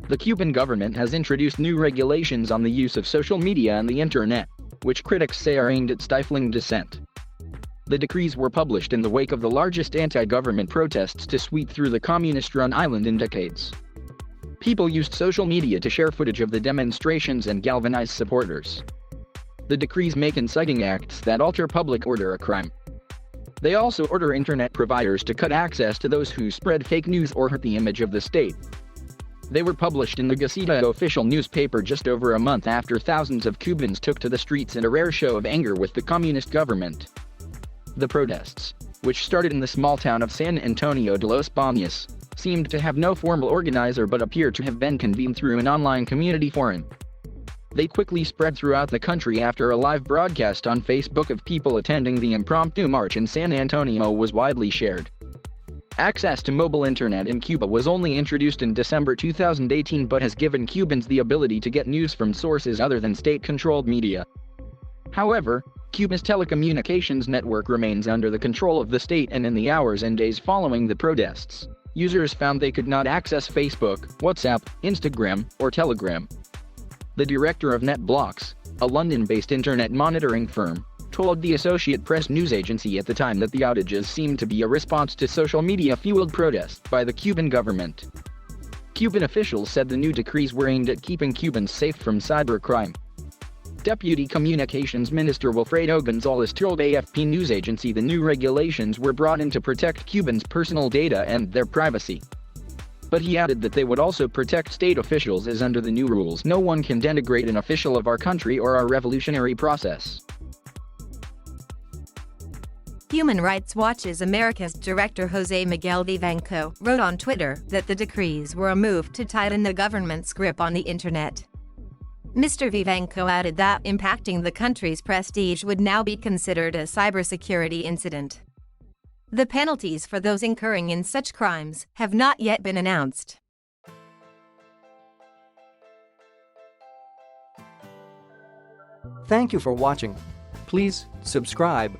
The Cuban government has introduced new regulations on the use of social media and the internet, which critics say are aimed at stifling dissent. The decrees were published in the wake of the largest anti-government protests to sweep through the communist-run island in decades. People used social media to share footage of the demonstrations and galvanize supporters. The decrees make inciting acts that alter public order a crime. They also order internet providers to cut access to those who spread fake news or hurt the image of the state. They were published in the Gaceta official newspaper just over a month after thousands of Cubans took to the streets in a rare show of anger with the communist government. The protests, which started in the small town of San Antonio de los Baños, seemed to have no formal organizer but appeared to have been convened through an online community forum. They quickly spread throughout the country after a live broadcast on Facebook of people attending the impromptu march in San Antonio was widely shared. Access to mobile internet in Cuba was only introduced in December 2018 but has given Cubans the ability to get news from sources other than state-controlled media. However, Cuba's telecommunications network remains under the control of the state, and in the hours and days following the protests, users found they could not access Facebook, WhatsApp, Instagram, or Telegram. The director of NetBlocks, a London-based internet monitoring firm, told the Associated Press news agency at the time that the outages seemed to be a response to social media-fueled protests by the Cuban government. Cuban officials said the new decrees were aimed at keeping Cubans safe from cybercrime. Deputy Communications Minister Wilfredo Gonzalez told AFP news agency the new regulations were brought in to protect Cubans' personal data and their privacy. But he added that they would also protect state officials, as under the new rules no one can denigrate an official of our country or our revolutionary process. Human Rights Watch's America's director Jose Miguel Vivanco wrote on Twitter that the decrees were a move to tighten the government's grip on the internet. Mr. Vivanco added that impacting the country's prestige would now be considered a cybersecurity incident. The penalties for those incurring in such crimes have not yet been announced. Thank you for watching. Please subscribe